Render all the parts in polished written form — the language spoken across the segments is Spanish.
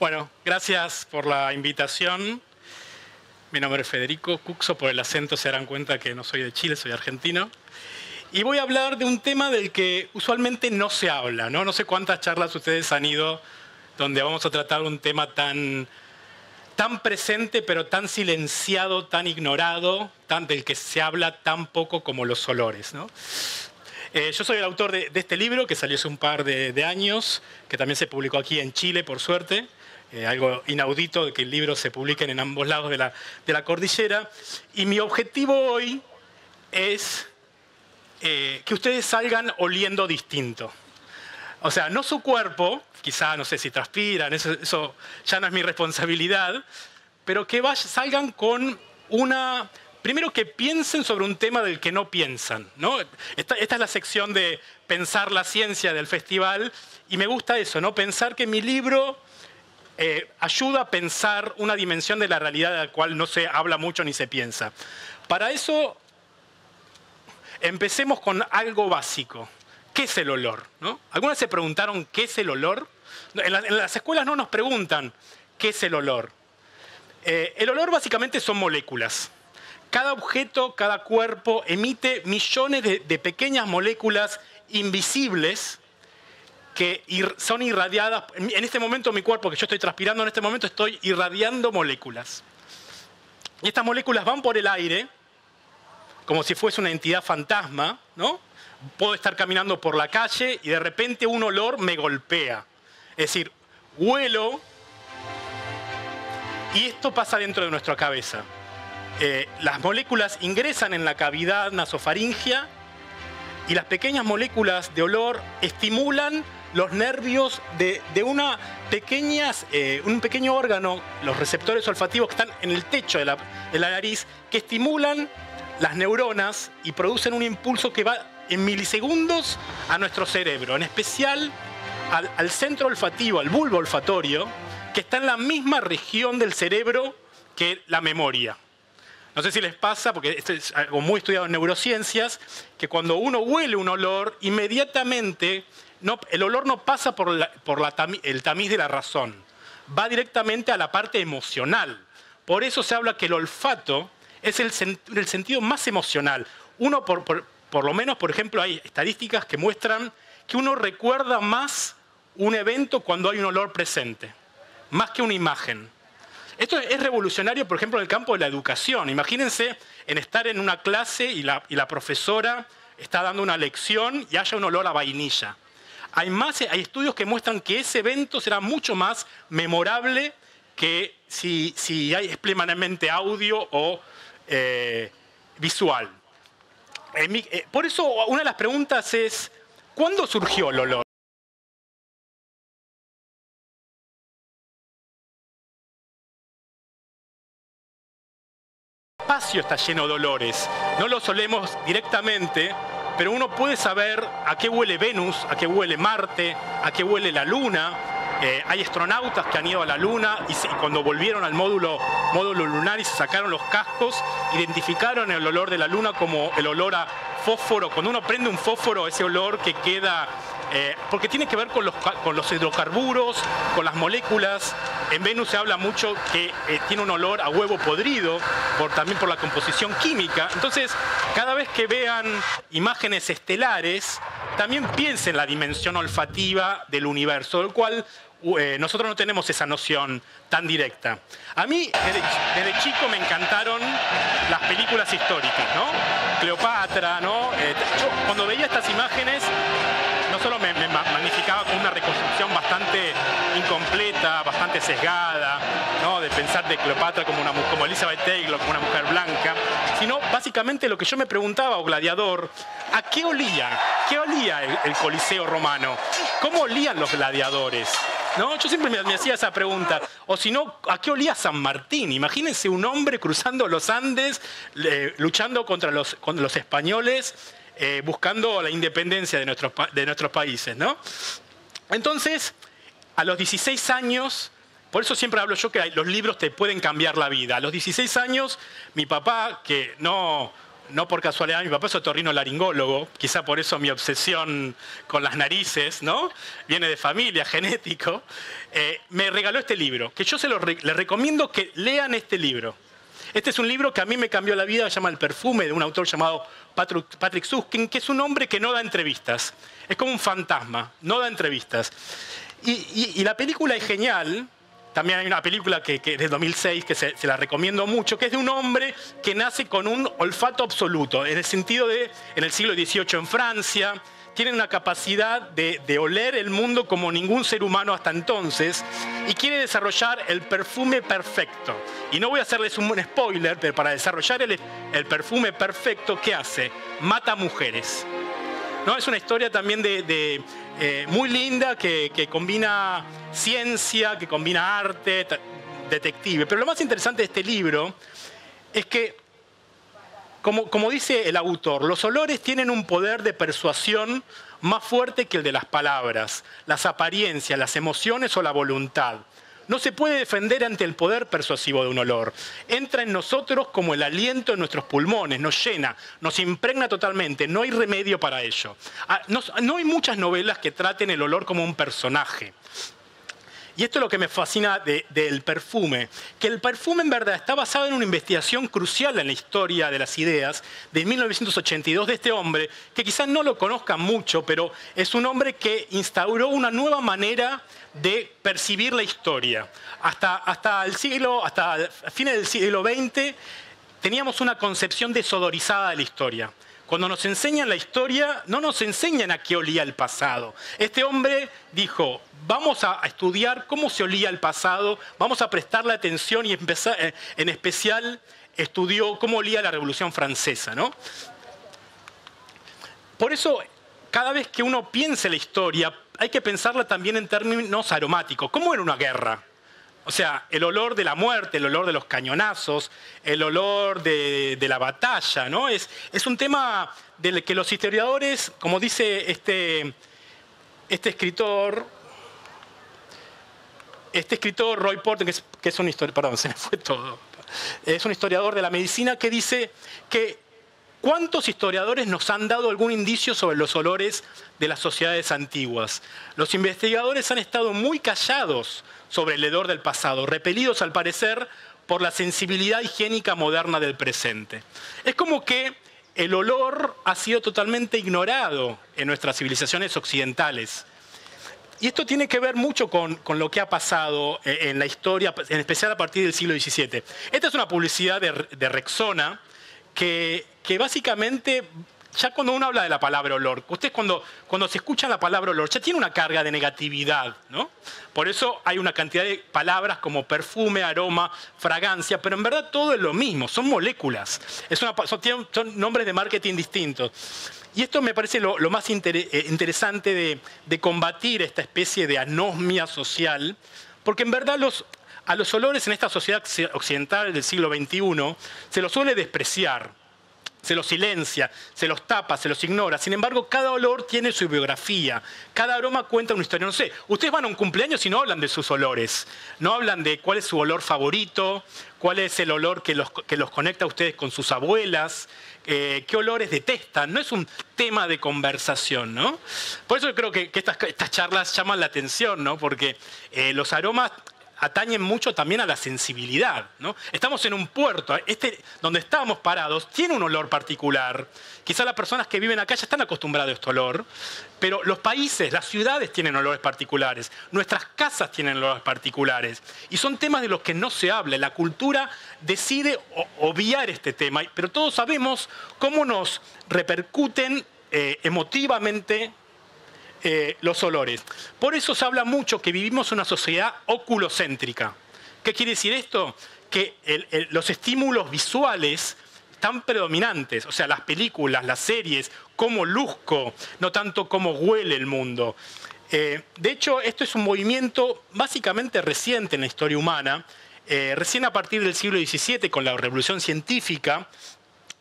Bueno, gracias por la invitación. Mi nombre es Federico Cuxo, por el acento se darán cuenta que no soy de Chile, soy argentino. Y voy a hablar de un tema del que usualmente no se habla, ¿no? No sé cuántas charlas ustedes han ido donde vamos a tratar un tema tan presente, pero tan silenciado, tan ignorado, del que se habla tan poco como los olores, ¿no? Yo soy el autor de este libro, que salió hace un par de años, que también se publicó aquí en Chile, por suerte. Algo inaudito de que el libro se publique en ambos lados de la cordillera. Y mi objetivo hoy es que ustedes salgan oliendo distinto. O sea, no su cuerpo, quizá no sé si transpiran, eso ya no es mi responsabilidad, pero que salgan con una... Primero que piensen sobre un tema del que no piensan, ¿no? Esta es la sección de pensar la ciencia del festival y me gusta eso, ¿no? Pensar que mi libro ayuda a pensar una dimensión de la realidad de la cual no se habla mucho ni se piensa. Para eso, empecemos con algo básico. ¿Qué es el olor? ¿No? ¿Algunas se preguntaron qué es el olor? En las escuelas no nos preguntan qué es el olor. El olor básicamente son moléculas. Cada objeto, cada cuerpo emite millones de pequeñas moléculas invisibles que son irradiadas. En este momento mi cuerpo, que yo estoy transpirando en este momento, estoy irradiando moléculas. Y estas moléculas van por el aire, como si fuese una entidad fantasma, ¿no? Puedo estar caminando por la calle y de repente un olor me golpea. Es decir, huelo y esto pasa dentro de nuestra cabeza. Las moléculas ingresan en la cavidad nasofaringea y las pequeñas moléculas de olor estimulan los nervios de un pequeño órgano, los receptores olfativos que están en el techo de la nariz, que estimulan las neuronas y producen un impulso que va en milisegundos a nuestro cerebro, en especial al centro olfativo, al bulbo olfatorio, que está en la misma región del cerebro que la memoria. No sé si les pasa, porque esto es algo muy estudiado en neurociencias, que cuando uno huele un olor, inmediatamente el olor no pasa por el tamiz de la razón, va directamente a la parte emocional. Por eso se habla que el olfato es el sentido más emocional. Uno, por lo menos, por ejemplo, hay estadísticas que muestran que uno recuerda más un evento cuando hay un olor presente, más que una imagen. Esto es revolucionario, por ejemplo, en el campo de la educación. Imagínense en estar en una clase y la profesora está dando una lección y haya un olor a vainilla. Hay estudios que muestran que ese evento será mucho más memorable que si es plenamente audio o visual. Por eso, una de las preguntas es, ¿cuándo surgió el olor? El espacio está lleno de olores. No los olemos directamente, pero uno puede saber a qué huele Venus, a qué huele Marte, a qué huele la Luna. Hay astronautas que han ido a la Luna y cuando volvieron al módulo lunar y se sacaron los cascos, identificaron el olor de la Luna como el olor a fósforo. Cuando uno prende un fósforo, ese olor que queda... porque tiene que ver con los hidrocarburos, con las moléculas. En Venus se habla mucho que tiene un olor a huevo podrido, también por la composición química. Entonces, cada vez que vean imágenes estelares, también piensen en la dimensión olfativa del universo, del cual nosotros no tenemos esa noción tan directa. A mí, desde chico, me encantaron las películas históricas, ¿no? Cleopatra, ¿no? Yo, cuando veía estas imágenes, no solo me magnificaba con una reconstrucción bastante incompleta, bastante sesgada, ¿no? De pensar de Cleopatra como Elizabeth Taylor, como una mujer blanca, sino básicamente lo que yo me preguntaba, o Gladiador, ¿a qué olía? ¿Qué olía el Coliseo romano? ¿Cómo olían los gladiadores? ¿No? Yo siempre me hacía esa pregunta. O si no, ¿a qué olía San Martín? Imagínense un hombre cruzando los Andes, luchando contra los españoles, buscando la independencia de nuestros países, ¿no? Entonces, a los 16 años, por eso siempre hablo yo que los libros te pueden cambiar la vida. A los 16 años, mi papá, que no no por casualidad, mi papá es otorrinolaringólogo, quizá por eso mi obsesión con las narices, ¿no? Viene de familia, genético. Me regaló este libro, que yo les recomiendo que lean este libro. Este es un libro que a mí me cambió la vida, se llama El perfume, de un autor llamado Patrick Süskind, que es un hombre que no da entrevistas. Es como un fantasma, no da entrevistas. Y la película es genial. También hay una película que es del 2006 que se la recomiendo mucho, que es de un hombre que nace con un olfato absoluto, en el sentido de, en el siglo XVIII en Francia, tienen una capacidad de oler el mundo como ningún ser humano hasta entonces y quiere desarrollar el perfume perfecto. Y no voy a hacerles un spoiler, pero para desarrollar el perfume perfecto, ¿qué hace? Mata mujeres. ¿No? Es una historia también muy linda que combina ciencia, que combina arte, detective. Pero lo más interesante de este libro es que, como dice el autor, los olores tienen un poder de persuasión más fuerte que el de las palabras, las apariencias, las emociones o la voluntad. No se puede defender ante el poder persuasivo de un olor. Entra en nosotros como el aliento en nuestros pulmones, nos llena, nos impregna totalmente, no hay remedio para ello. No hay muchas novelas que traten el olor como un personaje. Y esto es lo que me fascina del perfume, que el perfume en verdad está basado en una investigación crucial en la historia de las ideas de 1982 de este hombre, que quizás no lo conozcan mucho, pero es un hombre que instauró una nueva manera de percibir la historia. Hasta fines del siglo XX teníamos una concepción desodorizada de la historia. Cuando nos enseñan la historia, no nos enseñan a qué olía el pasado. Este hombre dijo, vamos a estudiar cómo se olía el pasado, vamos a prestarle atención y en especial estudió cómo olía la Revolución Francesa, ¿no? Por eso, cada vez que uno piense la historia, hay que pensarla también en términos aromáticos. ¿Cómo era una guerra? O sea, el olor de la muerte, el olor de los cañonazos, el olor de la batalla, ¿no? Es un tema del que los historiadores, como dice este escritor Roy Porter, que es un historiador, perdón, se me fue todo. Es un historiador de la medicina que dice que ¿cuántos historiadores nos han dado algún indicio sobre los olores de las sociedades antiguas? Los investigadores han estado muy callados sobre el hedor del pasado, repelidos al parecer por la sensibilidad higiénica moderna del presente. Es como que el olor ha sido totalmente ignorado en nuestras civilizaciones occidentales. Y esto tiene que ver mucho con lo que ha pasado en la historia, en especial a partir del siglo XVII. Esta es una publicidad de Rexona que básicamente, ya cuando uno habla de la palabra olor, ustedes cuando se escucha la palabra olor, ya tiene una carga de negatividad, ¿no? Por eso hay una cantidad de palabras como perfume, aroma, fragancia, pero en verdad todo es lo mismo, son moléculas. Son nombres de marketing distintos. Y esto me parece lo más interesante de combatir esta especie de anosmia social, porque en verdad a los olores en esta sociedad occidental del siglo XXI se los suele despreciar. Se los silencia, se los tapa, se los ignora. Sin embargo, cada olor tiene su biografía. Cada aroma cuenta una historia. No sé, ustedes van a un cumpleaños y no hablan de sus olores. No hablan de cuál es su olor favorito, cuál es el olor que los conecta a ustedes con sus abuelas, qué olores detestan. No es un tema de conversación, ¿no? Por eso yo creo que estas charlas llaman la atención, ¿no? Porque los aromas atañen mucho también a la sensibilidad, ¿no? Estamos en un puerto, donde estábamos parados tiene un olor particular. Quizás las personas que viven acá ya están acostumbradas a este olor, pero los países, las ciudades tienen olores particulares, nuestras casas tienen olores particulares, y son temas de los que no se habla. La cultura decide obviar este tema, pero todos sabemos cómo nos repercuten emotivamente los olores. Por eso se habla mucho que vivimos una sociedad oculocéntrica. ¿Qué quiere decir esto? Que los estímulos visuales están predominantes. O sea, las películas, las series, cómo luzco, no tanto cómo huele el mundo. De hecho, esto es un movimiento básicamente reciente en la historia humana. Recién a partir del siglo XVII, con la revolución científica,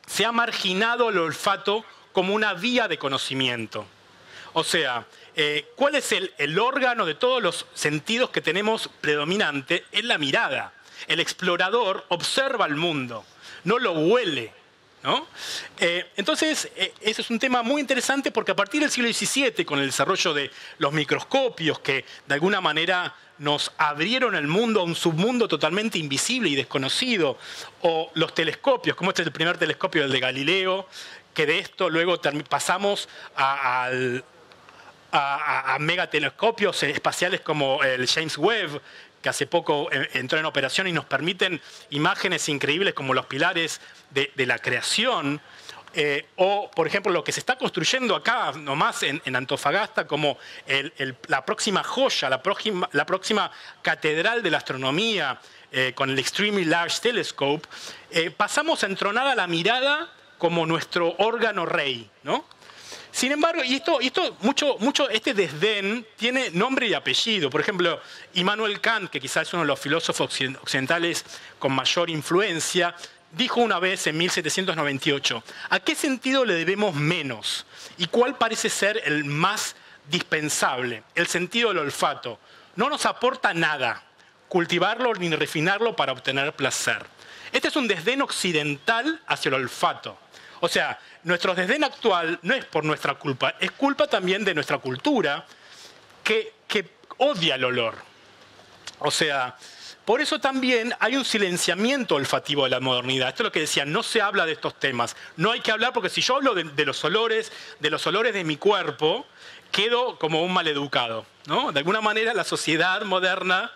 se ha marginado el olfato como una vía de conocimiento. O sea, ¿cuál es el órgano de todos los sentidos que tenemos predominante? Es la mirada. El explorador observa el mundo, no lo huele, ¿no? Entonces, ese es un tema muy interesante porque a partir del siglo XVII, con el desarrollo de los microscopios que de alguna manera nos abrieron el mundo a un submundo totalmente invisible y desconocido, o los telescopios, como este es el primer telescopio, el de Galileo, que de esto luego pasamos a megatelescopios espaciales como el James Webb, que hace poco entró en operación y nos permiten imágenes increíbles como los pilares de la creación, o, por ejemplo, lo que se está construyendo acá nomás en Antofagasta como la próxima joya, la próxima catedral de la astronomía, con el Extremely Large Telescope, pasamos a entronar a la mirada como nuestro órgano rey, ¿no? Sin embargo, y este desdén tiene nombre y apellido. Por ejemplo, Immanuel Kant, que quizás es uno de los filósofos occidentales con mayor influencia, dijo una vez en 1798, ¿a qué sentido le debemos menos? ¿Y cuál parece ser el más dispensable? El sentido del olfato. No nos aporta nada cultivarlo ni refinarlo para obtener placer. Este es un desdén occidental hacia el olfato. O sea, nuestro desdén actual no es por nuestra culpa, es culpa también de nuestra cultura que odia el olor. O sea, por eso también hay un silenciamiento olfativo de la modernidad. Esto es lo que decía, no se habla de estos temas. No hay que hablar porque si yo hablo de los olores de mi cuerpo, quedo como un maleducado, ¿no? De alguna manera la sociedad moderna...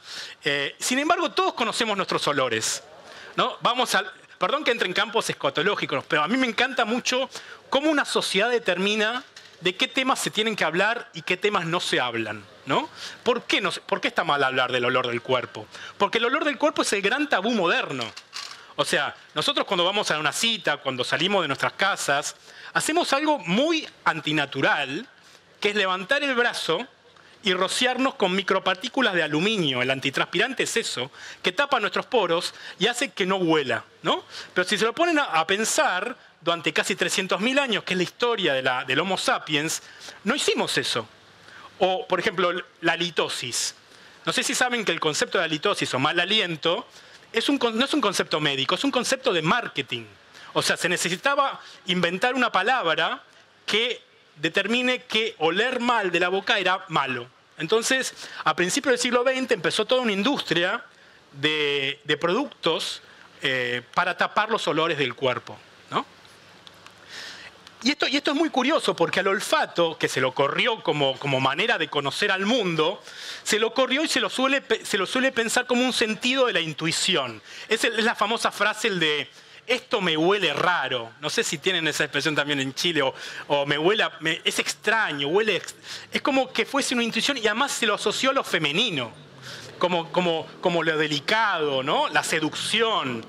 sin embargo, todos conocemos nuestros olores, ¿no? Perdón que entre en campos escatológicos, pero a mí me encanta mucho cómo una sociedad determina de qué temas se tienen que hablar y qué temas no se hablan, ¿no? ¿Por qué está mal hablar del olor del cuerpo? Porque el olor del cuerpo es el gran tabú moderno. O sea, nosotros cuando vamos a una cita, cuando salimos de nuestras casas, hacemos algo muy antinatural, que es levantar el brazo y rociarnos con micropartículas de aluminio. El antitranspirante es eso, que tapa nuestros poros y hace que no huela, ¿no? Pero si se lo ponen a pensar, durante casi 300.000 años, que es la historia del Homo sapiens, no hicimos eso. O, por ejemplo, la halitosis. No sé si saben que el concepto de halitosis o mal aliento no es un concepto médico, es un concepto de marketing. O sea, se necesitaba inventar una palabra que determine que oler mal de la boca era malo. Entonces, a principios del siglo XX empezó toda una industria de productos para tapar los olores del cuerpo, ¿no? Y esto es muy curioso porque al olfato, que se lo corrió como manera de conocer al mundo, se lo corrió y se lo suele pensar como un sentido de la intuición. Es la famosa frase, el de esto me huele raro. No sé si tienen esa expresión también en Chile, o me huele, es extraño, es como que fuese una intuición y además se lo asoció a lo femenino, como lo delicado, ¿no? La seducción.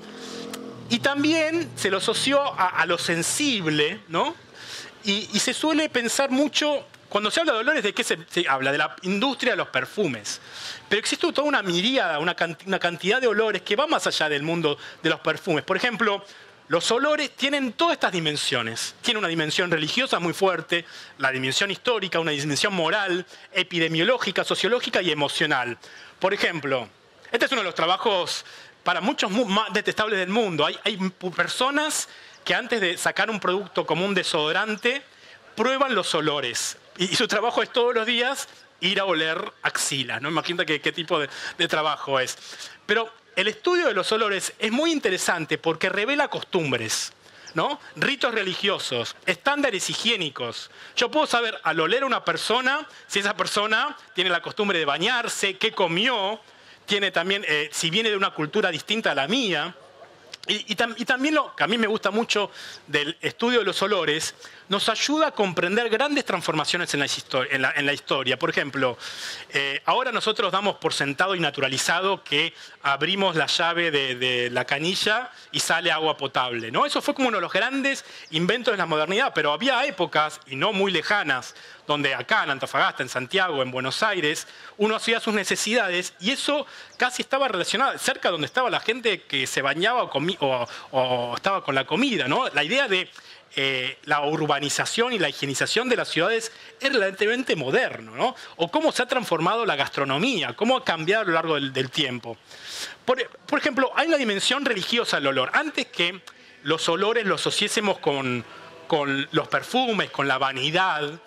Y también se lo asoció a lo sensible, ¿no? Y se suele pensar mucho, cuando se habla de olores, ¿de qué se habla? De la industria de los perfumes. Pero existe toda una miríada, una cantidad de olores que va más allá del mundo de los perfumes. Por ejemplo, los olores tienen todas estas dimensiones. Tienen una dimensión religiosa muy fuerte, la dimensión histórica, una dimensión moral, epidemiológica, sociológica y emocional. Por ejemplo, este es uno de los trabajos para muchos más detestables del mundo. Hay personas que antes de sacar un producto como un desodorante, prueban los olores. Y su trabajo es todos los días ir a oler axila, ¿no? Imagínate qué tipo de trabajo es. Pero el estudio de los olores es muy interesante porque revela costumbres, ¿no? Ritos religiosos, estándares higiénicos. Yo puedo saber al oler a una persona si esa persona tiene la costumbre de bañarse, qué comió, tiene también, si viene de una cultura distinta a la mía. Y también lo que a mí me gusta mucho del estudio de los olores, nos ayuda a comprender grandes transformaciones en la historia. Por ejemplo, ahora nosotros damos por sentado y naturalizado que abrimos la llave de la canilla y sale agua potable, ¿no? Eso fue como uno de los grandes inventos de la modernidad, pero había épocas, y no muy lejanas, donde acá en Antofagasta, en Santiago, en Buenos Aires, uno hacía sus necesidades y eso casi estaba relacionado, cerca donde estaba la gente que se bañaba o estaba con la comida, ¿no? La idea de la urbanización y la higienización de las ciudades es relativamente moderno, ¿no? O cómo se ha transformado la gastronomía, cómo ha cambiado a lo largo del tiempo. Por ejemplo, hay una dimensión religiosa del olor. Antes que los olores los asociésemos con los perfumes, con la vanidad.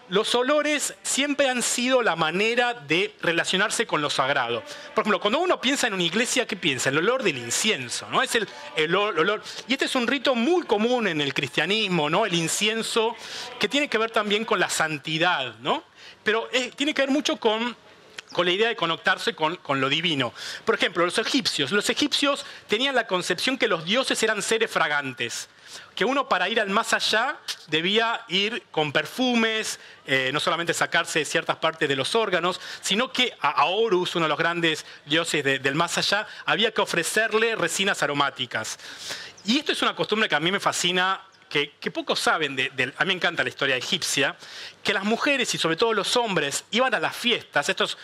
Los olores siempre han sido la manera de relacionarse con lo sagrado. Por ejemplo, cuando uno piensa en una iglesia, ¿qué piensa? El olor del incienso, ¿no? Es el olor. Y este es un rito muy común en el cristianismo, ¿no? El incienso, que tiene que ver también con la santidad, ¿no? Pero tiene que ver mucho con la idea de conectarse con lo divino. Por ejemplo, los egipcios tenían la concepción que los dioses eran seres fragantes, que uno para ir al más allá debía ir con perfumes, no solamente sacarse ciertas partes de los órganos, sino que a Horus, uno de los grandes dioses del más allá, había que ofrecerle resinas aromáticas. Y esto es una costumbre que a mí me fascina, que pocos saben, a mí me encanta la historia egipcia, que las mujeres y sobre todo los hombres iban a las fiestas, esto es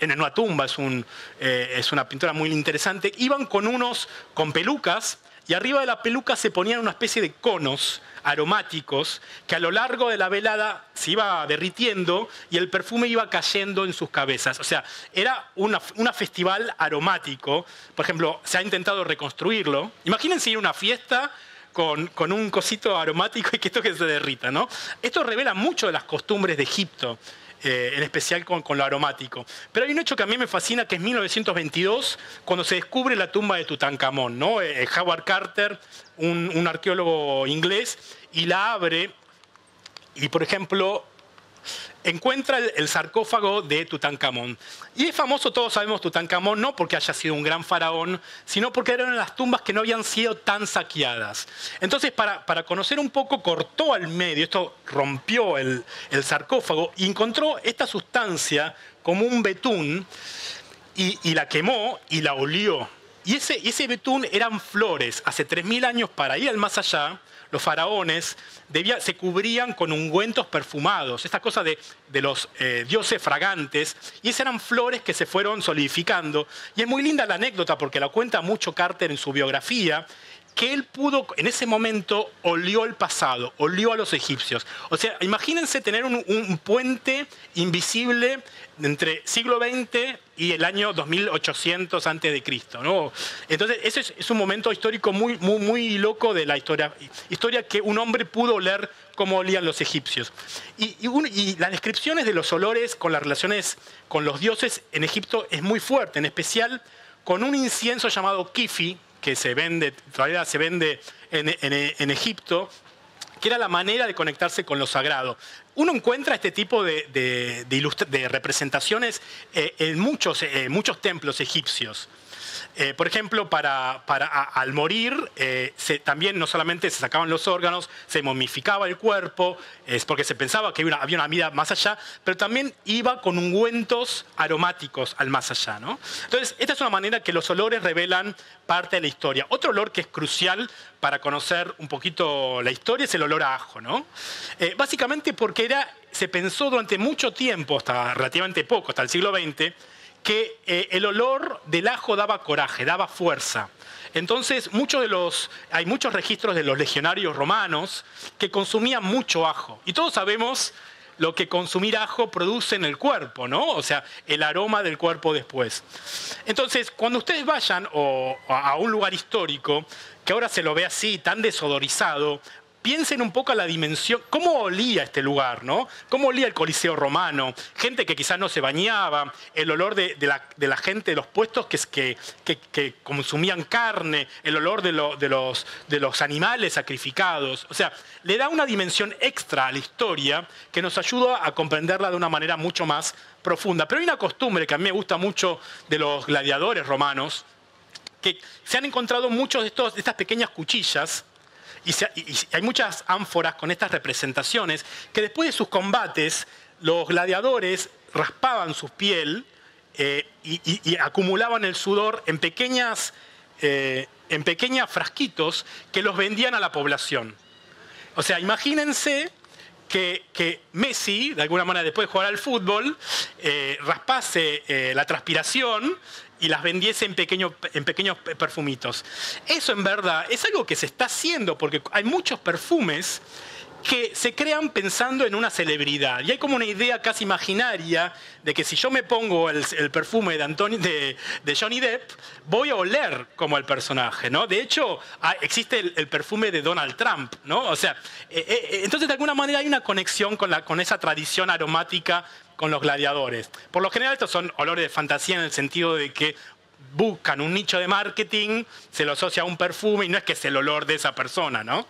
en una tumba, es una pintura muy interesante, iban con pelucas, y arriba de la peluca se ponían una especie de conos aromáticos que a lo largo de la velada se iba derritiendo y el perfume iba cayendo en sus cabezas. O sea, era una festival aromático. Por ejemplo, se ha intentado reconstruirlo. Imagínense ir a una fiesta con un cosito aromático y que esto que se derrita, ¿no? Esto revela mucho de las costumbres de Egipto, en especial con lo aromático. Pero hay un hecho que a mí me fascina, que es 1922, cuando se descubre la tumba de Tutankamón, ¿no? Howard Carter, un arqueólogo inglés, y la abre y, por ejemplo, encuentra el sarcófago de Tutankamón. Y es famoso, todos sabemos, Tutankamón, no porque haya sido un gran faraón, sino porque eran las tumbas que no habían sido tan saqueadas. Entonces, para conocer un poco, cortó al medio, esto rompió el sarcófago, y encontró esta sustancia como un betún, y la quemó y la olió. Y ese betún eran flores. Hace 3000 años, para ir al más allá, los faraones se cubrían con ungüentos perfumados, esta cosa de los dioses fragantes, y esas eran flores que se fueron solidificando. Y es muy linda la anécdota, porque la cuenta mucho Carter en su biografía, que él pudo, en ese momento, olió el pasado, olió a los egipcios. O sea, imagínense tener un puente invisible entre siglo XX y el año 2800 a.C., ¿no? Entonces, ese es un momento histórico muy, muy, muy loco de la historia que un hombre pudo oler cómo olían los egipcios. Y las descripciones de los olores con las relaciones con los dioses en Egipto es muy fuerte, en especial con un incienso llamado kifi, que todavía se vende en Egipto, que era la manera de conectarse con lo sagrado. Uno encuentra este tipo de representaciones en muchos templos egipcios. Por ejemplo, al morir, también no solamente se sacaban los órganos, se momificaba el cuerpo, es porque se pensaba que había una vida más allá, pero también iba con ungüentos aromáticos al más allá, ¿no? Entonces, esta es una manera que los olores revelan parte de la historia. Otro olor que es crucial para conocer un poquito la historia es el olor a ajo, ¿no? Básicamente porque se pensó durante mucho tiempo, hasta relativamente poco, hasta el siglo XX, que el olor del ajo daba coraje, daba fuerza. Entonces, hay muchos registros de los legionarios romanos que consumían mucho ajo. Y todos sabemos lo que consumir ajo produce en el cuerpo, ¿no? O sea, el aroma del cuerpo después. Entonces, cuando ustedes vayan a un lugar histórico, que ahora se lo ve así, tan desodorizado, piensen un poco a la dimensión, cómo olía este lugar, ¿no? Cómo olía el Coliseo romano, gente que quizás no se bañaba, el olor de la gente de los puestos que consumían carne, el olor de los animales sacrificados. O sea, le da una dimensión extra a la historia que nos ayuda a comprenderla de una manera mucho más profunda. Pero hay una costumbre que a mí me gusta mucho de los gladiadores romanos, que se han encontrado muchos de estas pequeñas cuchillas. Y hay muchas ánforas con estas representaciones que después de sus combates los gladiadores raspaban su piel y acumulaban el sudor en pequeños frasquitos que los vendían a la población. O sea, imagínense que Messi, de alguna manera después de jugar al fútbol, raspase la transpiración y las vendiese en pequeños perfumitos. Eso en verdad es algo que se está haciendo, porque hay muchos perfumes que se crean pensando en una celebridad. Y hay como una idea casi imaginaria de que si yo me pongo el perfume de Johnny Depp, voy a oler como el personaje, ¿no? De hecho, existe el perfume de Donald Trump, ¿no? O sea, entonces de alguna manera hay una conexión con esa tradición aromática con los gladiadores. Por lo general estos son olores de fantasía en el sentido de que buscan un nicho de marketing, se lo asocia a un perfume y no es que es el olor de esa persona, ¿no?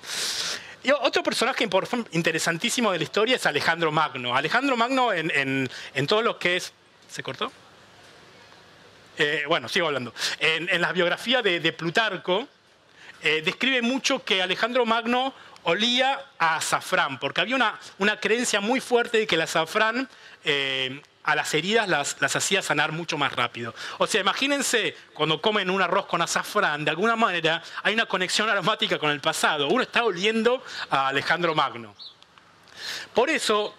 Y otro personaje interesantísimo de la historia es Alejandro Magno. Alejandro Magno en todo lo que es... ¿Se cortó? Bueno, sigo hablando. En la biografía de Plutarco, describe mucho que Alejandro Magno olía a azafrán, porque había una creencia muy fuerte de que el azafrán a las heridas las hacía sanar mucho más rápido. O sea, imagínense cuando comen un arroz con azafrán, de alguna manera hay una conexión aromática con el pasado. Uno está oliendo a Alejandro Magno. Por eso,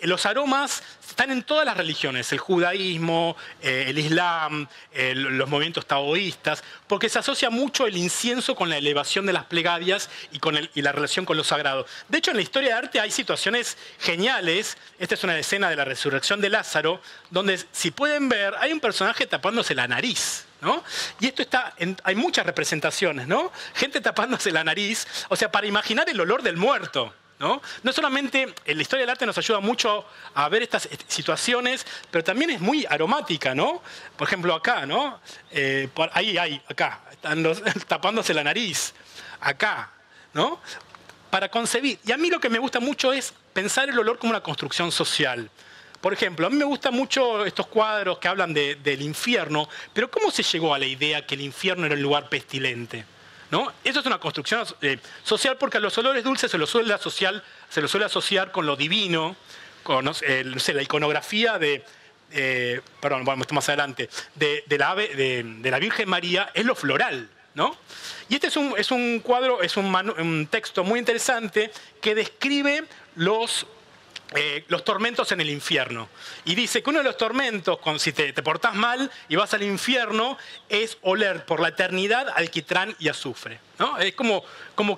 los aromas están en todas las religiones, el judaísmo, el islam, los movimientos taoístas, porque se asocia mucho el incienso con la elevación de las plegarias y la relación con lo sagrado. De hecho, en la historia de arte hay situaciones geniales. Esta es una escena de la resurrección de Lázaro, donde, si pueden ver, hay un personaje tapándose la nariz, ¿no? Y esto hay muchas representaciones, ¿no? Gente tapándose la nariz, o sea, para imaginar el olor del muerto. ¿No? No solamente la historia del arte nos ayuda mucho a ver estas situaciones, pero también es muy aromática, ¿no? Por ejemplo, acá, ¿no? Acá, están tapándose la nariz, acá, ¿no? Para concebir. Y a mí lo que me gusta mucho es pensar el olor como una construcción social. Por ejemplo, a mí me gustan mucho estos cuadros que hablan del infierno, pero ¿cómo se llegó a la idea que el infierno era el lugar pestilente? ¿No? Eso es una construcción social, porque a los olores dulces se los suele asociar con lo divino, con la iconografía vamos más adelante, de la Virgen María es lo floral, ¿no? Y este es un cuadro, es un texto muy interesante que describe los tormentos en el infierno. Y dice que uno de los tormentos, si te portás mal y vas al infierno, es oler por la eternidad alquitrán y azufre, ¿no? Es como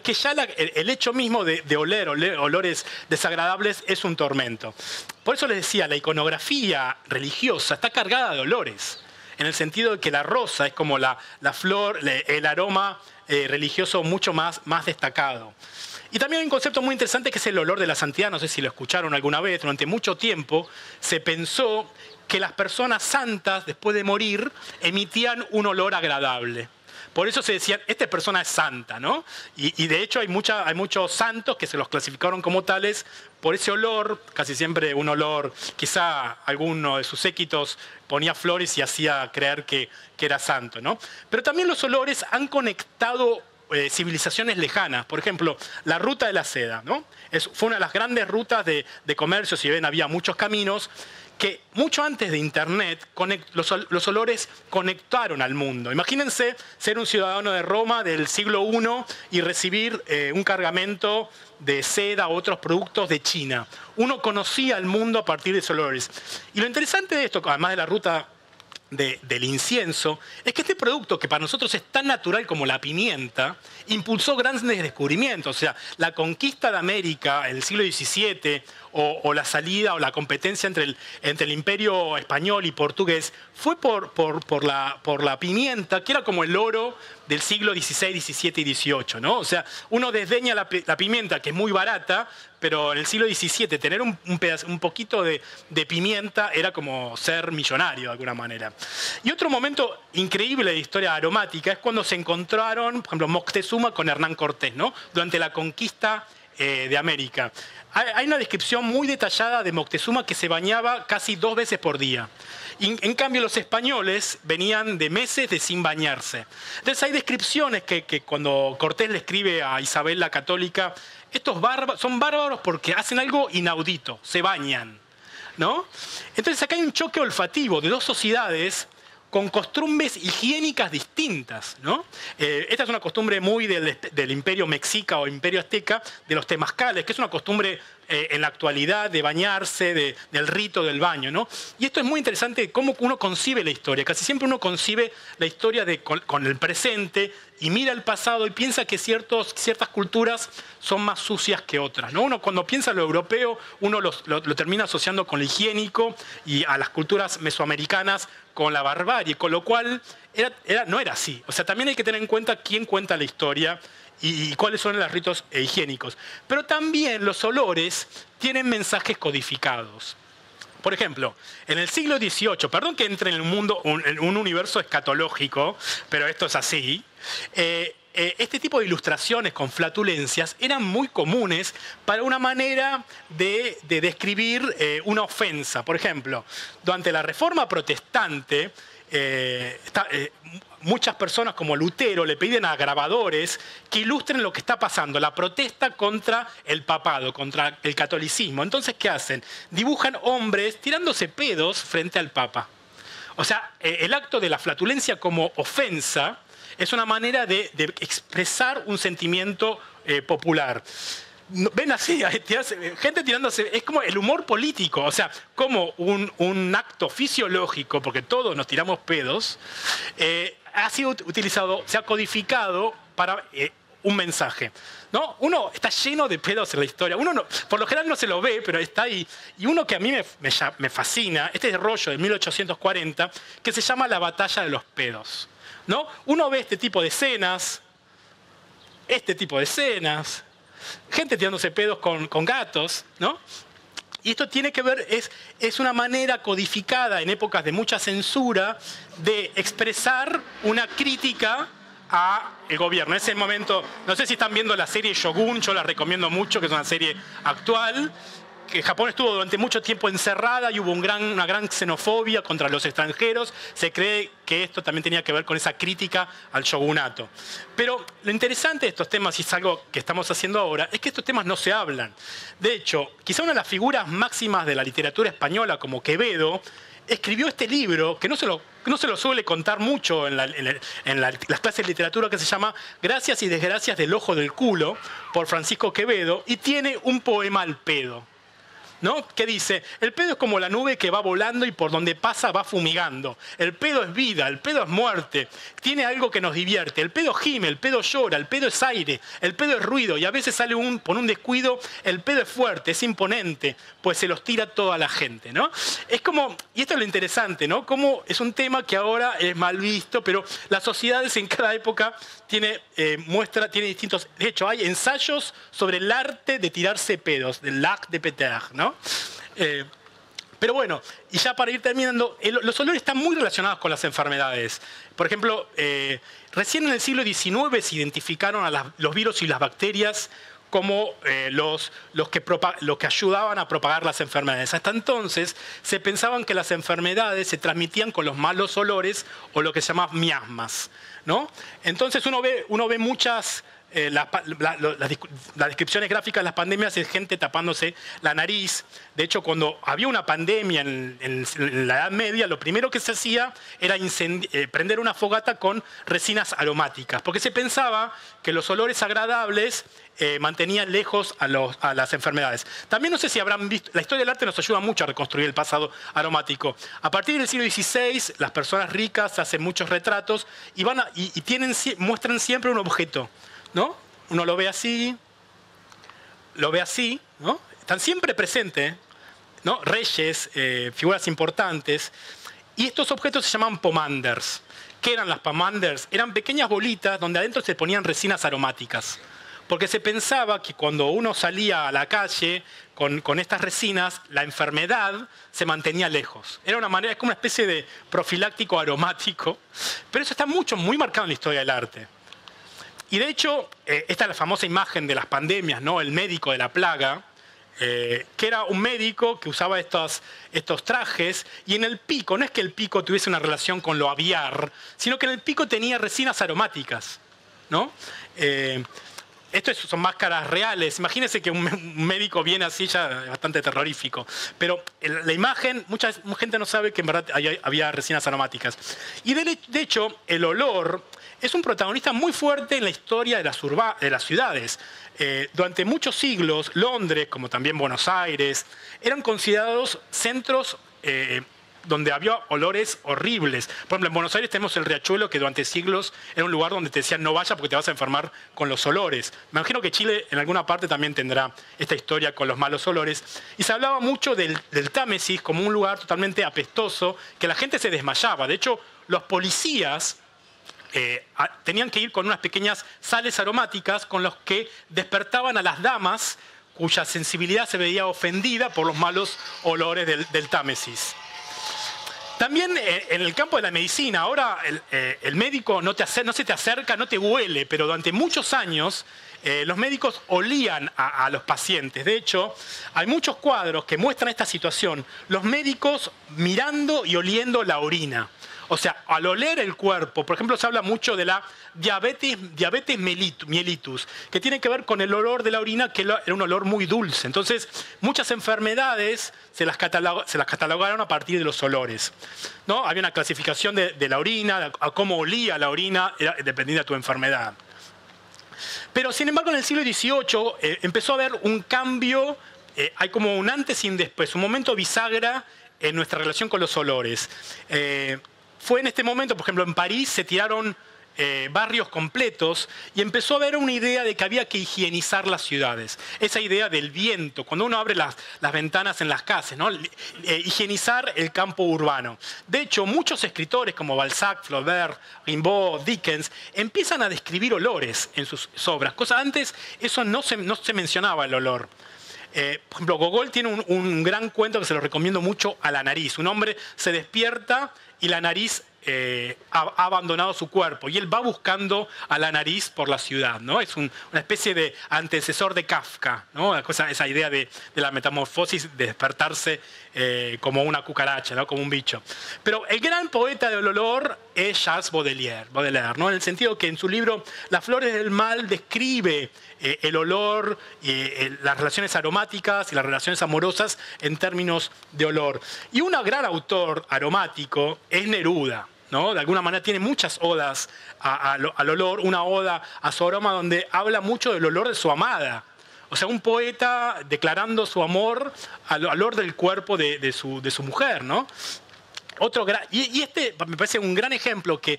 que ya el hecho mismo de oler olores desagradables es un tormento. Por eso les decía, la iconografía religiosa está cargada de olores, en el sentido de que la rosa es como la flor, el aroma religioso mucho más destacado. Y también hay un concepto muy interesante que es el olor de la santidad. No sé si lo escucharon alguna vez. Durante mucho tiempo se pensó que las personas santas, después de morir, emitían un olor agradable. Por eso se decía, esta persona es santa, ¿no? Y de hecho hay muchos santos que se los clasificaron como tales por ese olor, casi siempre un olor, quizá alguno de sus séquitos ponía flores y hacía creer que era santo, ¿no? Pero también los olores han conectado civilizaciones lejanas. Por ejemplo, la ruta de la seda, ¿no? Fue una de las grandes rutas de comercio. Si ven, había muchos caminos que mucho antes de Internet los olores conectaron al mundo. Imagínense ser un ciudadano de Roma del siglo I y recibir un cargamento de seda o otros productos de China. Uno conocía el mundo a partir de esos olores. Y lo interesante de esto, además de la ruta del incienso, es que este producto, que para nosotros es tan natural como la pimienta, impulsó grandes descubrimientos. O sea, la conquista de América en el siglo XVII o la salida o la competencia entre el imperio español y portugués fue por la pimienta, que era como el oro del siglo XVI, XVII y XVIII, ¿no? O sea, uno desdeña la pimienta, que es muy barata, pero en el siglo XVII tener un poquito de pimienta era como ser millonario de alguna manera. Y otro momento increíble de historia aromática es cuando se encontraron, por ejemplo, Moctezuma con Hernán Cortés, ¿no? Durante la conquista de América. Hay una descripción muy detallada de Moctezuma, que se bañaba casi 2 veces por día. En cambio, los españoles venían de meses de sin bañarse. Entonces hay descripciones que cuando Cortés le escribe a Isabel la Católica, estos son bárbaros porque hacen algo inaudito, se bañan, ¿no? Entonces acá hay un choque olfativo de dos sociedades con costumbres higiénicas distintas, ¿no? Esta es una costumbre muy del imperio mexica o imperio azteca, de los temazcales, que es una costumbre en la actualidad de bañarse, del rito del baño, ¿no? Y esto es muy interesante, cómo uno concibe la historia. Casi siempre uno concibe la historia con el presente y mira el pasado y piensa que ciertas culturas son más sucias que otras, ¿no? Uno cuando piensa en lo europeo, uno lo termina asociando con lo higiénico y a las culturas mesoamericanas con la barbarie, con lo cual no era así. O sea, también hay que tener en cuenta quién cuenta la historia y cuáles son los ritos higiénicos. Pero también los olores tienen mensajes codificados. Por ejemplo, en el siglo XVIII, perdón que entre en un universo escatológico, pero esto es así, este tipo de ilustraciones con flatulencias eran muy comunes para una manera de describir una ofensa. Por ejemplo, durante la Reforma Protestante, muchas personas como Lutero le piden a grabadores que ilustren lo que está pasando, la protesta contra el papado, contra el catolicismo. Entonces, ¿qué hacen? Dibujan hombres tirándose pedos frente al papa. O sea, el acto de la flatulencia como ofensa es una manera de expresar un sentimiento popular. Ven así, gente tirándose, es como el humor político, o sea, como un acto fisiológico, porque todos nos tiramos pedos, ha sido utilizado, se ha codificado para un mensaje, ¿no? Uno está lleno de pedos en la historia, uno no, por lo general no se lo ve, pero está ahí, y uno que a mí me fascina, este es rollo de 1840, que se llama La Batalla de los Pedos, ¿no? Uno ve este tipo de escenas, gente tirándose pedos con gatos, ¿no? Y esto tiene que ver, es una manera codificada en épocas de mucha censura de expresar una crítica al gobierno. En ese momento, no sé si están viendo la serie Shogun, yo la recomiendo mucho, que es una serie actual, que Japón estuvo durante mucho tiempo encerrada y hubo una gran xenofobia contra los extranjeros. Se cree que esto también tenía que ver con esa crítica al shogunato. Pero lo interesante de estos temas, y es algo que estamos haciendo ahora, es que estos temas no se hablan. De hecho, quizá una de las figuras máximas de la literatura española, como Quevedo, escribió este libro, que no se lo suele contar mucho en las clases de literatura, que se llama Gracias y desgracias del ojo del culo, por Francisco Quevedo, y tiene un poema al pedo, ¿no? Que dice, el pedo es como la nube que va volando y por donde pasa va fumigando. El pedo es vida, el pedo es muerte, tiene algo que nos divierte. El pedo gime, el pedo llora, el pedo es aire, el pedo es ruido y a veces sale por un descuido, el pedo es fuerte, es imponente, pues se los tira toda la gente, ¿no? Es como, y esto es lo interesante, ¿no? Como es un tema que ahora es mal visto, pero las sociedades en cada época tiene distintos. De hecho, hay ensayos sobre el arte de tirarse pedos, del l'art de péter, ¿no? Pero bueno, y ya para ir terminando, los olores están muy relacionados con las enfermedades. Por ejemplo, recién en el siglo XIX se identificaron a los virus y las bacterias como los que ayudaban a propagar las enfermedades. Hasta entonces se pensaban que las enfermedades se transmitían con los malos olores o lo que se llama miasmas, ¿no? Entonces uno ve muchas... las descripciones gráficas de las pandemias es gente tapándose la nariz. De hecho, cuando había una pandemia en la Edad Media, lo primero que se hacía era prender una fogata con resinas aromáticas, porque se pensaba que los olores agradables mantenían lejos a las enfermedades. También no sé si habrán visto, la historia del arte nos ayuda mucho a reconstruir el pasado aromático. A partir del siglo XVI, las personas ricas hacen muchos retratos y muestran siempre un objeto, ¿no? Uno lo ve así, ¿no? Están siempre presentes, ¿no? Reyes, figuras importantes. Y estos objetos se llaman pomanders. ¿Qué eran las pomanders? Eran pequeñas bolitas donde adentro se ponían resinas aromáticas. Porque se pensaba que cuando uno salía a la calle con estas resinas, la enfermedad se mantenía lejos. Era una manera, es como una especie de profiláctico aromático. Pero eso está muy marcado en la historia del arte. Y de hecho, esta es la famosa imagen de las pandemias, ¿no? El médico de la plaga, que era un médico que usaba estos trajes, y en el pico, no es que el pico tuviese una relación con lo aviar, sino que en el pico tenía resinas aromáticas, ¿no? son máscaras reales. Imagínense que un médico viene así, ya es bastante terrorífico. Pero la imagen, mucha gente no sabe que en verdad había resinas aromáticas. Y de hecho, el olor es un protagonista muy fuerte en la historia de las ciudades. Durante muchos siglos, Londres, como también Buenos Aires, eran considerados centros donde había olores horribles. Por ejemplo, en Buenos Aires tenemos el Riachuelo, que durante siglos era un lugar donde te decían no vaya porque te vas a enfermar con los olores. Me imagino que Chile en alguna parte también tendrá esta historia con los malos olores. Y se hablaba mucho del Támesis como un lugar totalmente apestoso, que la gente se desmayaba. De hecho, los policías tenían que ir con unas pequeñas sales aromáticas con los que despertaban a las damas cuya sensibilidad se veía ofendida por los malos olores del Támesis. También en el campo de la medicina, ahora el médico no se te acerca, no te huele, pero durante muchos años los médicos olían a los pacientes. De hecho, hay muchos cuadros que muestran esta situación, los médicos mirando y oliendo la orina. O sea, al oler el cuerpo, por ejemplo, se habla mucho de la diabetes mellitus, que tiene que ver con el olor de la orina, que era un olor muy dulce. Entonces, muchas enfermedades se las catalogaron a partir de los olores, ¿no? Había una clasificación de la orina, a cómo olía la orina, dependiendo de tu enfermedad. Pero, sin embargo, en el siglo XVIII empezó a haber un cambio, hay como un antes y un después, un momento bisagra en nuestra relación con los olores. Fue en este momento, por ejemplo, en París se tiraron barrios completos y empezó a haber una idea de que había que higienizar las ciudades. Esa idea del viento, cuando uno abre las ventanas en las casas, ¿no? Higienizar el campo urbano. De hecho, muchos escritores como Balzac, Flaubert, Rimbaud, Dickens, empiezan a describir olores en sus obras. Cosa antes, eso no se mencionaba el olor. Por ejemplo, Gogol tiene un gran cuento que se lo recomiendo mucho, A la nariz. Un hombre se despierta y la nariz ha abandonado su cuerpo y él va buscando a la nariz por la ciudad, ¿no? Es una especie de antecesor de Kafka, ¿no? Esa idea de la metamorfosis, de despertarse como una cucaracha, ¿no? Como un bicho. Pero el gran poeta del olor es Charles Baudelaire, ¿no? En el sentido que en su libro Las flores del mal describe el olor, las relaciones aromáticas y las relaciones amorosas en términos de olor. Y un gran autor aromático es Neruda, ¿no? De alguna manera tiene muchas odas al olor, una oda a su aroma donde habla mucho del olor de su amada. O sea, un poeta declarando su amor al olor del cuerpo de su mujer, ¿no? Y este me parece un gran ejemplo que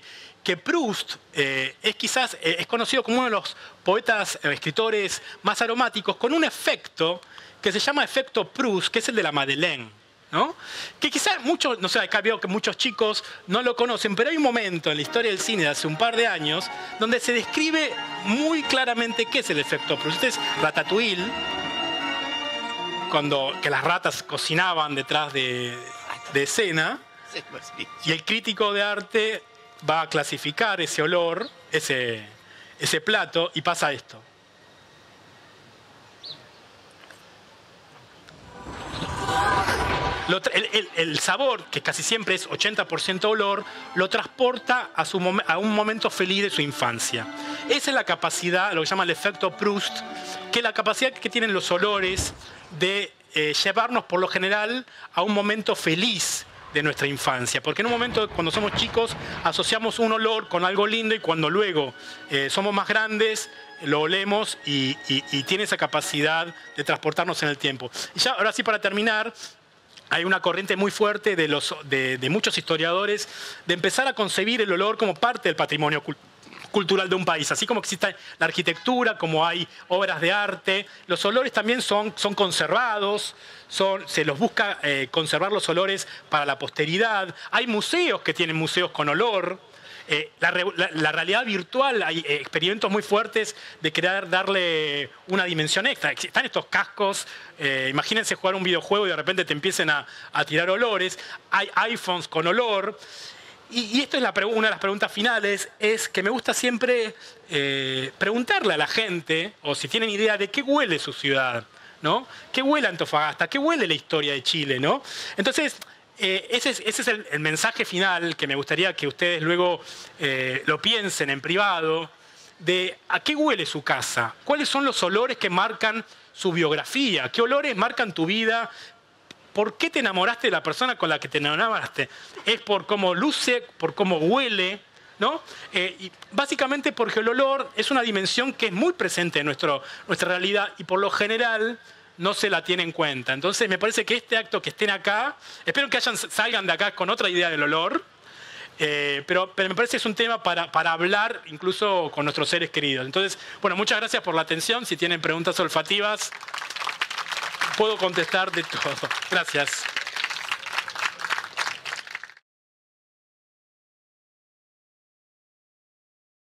Proust es conocido como uno de los poetas, escritores más aromáticos, con un efecto que se llama efecto Proust, que es el de la Madeleine, ¿no? Que quizás muchos, no sé, acá veo que muchos chicos no lo conocen, pero hay un momento en la historia del cine de hace un par de años donde se describe muy claramente qué es el efecto Proust. Este es Ratatouille, que las ratas cocinaban detrás de escena. Y el crítico de arte va a clasificar ese olor, ese plato, y pasa esto. El sabor, que casi siempre es 80% olor, lo transporta a un momento feliz de su infancia. Esa es la capacidad, lo que se llama el efecto Proust, que es la capacidad que tienen los olores de llevarnos por lo general a un momento feliz de nuestra infancia, porque en un momento cuando somos chicos asociamos un olor con algo lindo y cuando luego somos más grandes lo olemos y tiene esa capacidad de transportarnos en el tiempo. Y ya ahora sí, para terminar, hay una corriente muy fuerte de muchos historiadores de empezar a concebir el olor como parte del patrimonio cultural de un país. Así como existe la arquitectura, como hay obras de arte, los olores también son conservados, se los busca conservar los olores para la posteridad. Hay museos que tienen museos con olor. La realidad virtual, hay experimentos muy fuertes de querer darle una dimensión extra. Están estos cascos, imagínense jugar un videojuego y de repente te empiecen a tirar olores. Hay iPhones con olor. Y esto es una de las preguntas finales, es que me gusta siempre preguntarle a la gente, o si tienen idea de qué huele su ciudad, ¿no? ¿Qué huele Antofagasta? ¿Qué huele la historia de Chile, ¿no? Entonces, ese es el mensaje final que me gustaría que ustedes luego lo piensen en privado de a qué huele su casa, cuáles son los olores que marcan su biografía, qué olores marcan tu vida, por qué te enamoraste de la persona con la que te enamoraste. Es por cómo luce, por cómo huele, ¿no? Y básicamente porque el olor es una dimensión que es muy presente en nuestra realidad y por lo general no se la tiene en cuenta. Entonces me parece que este acto, que estén acá, espero que salgan de acá con otra idea del olor, pero me parece que es un tema para hablar incluso con nuestros seres queridos. Entonces, bueno, muchas gracias por la atención. Si tienen preguntas olfativas, puedo contestar de todo. Gracias.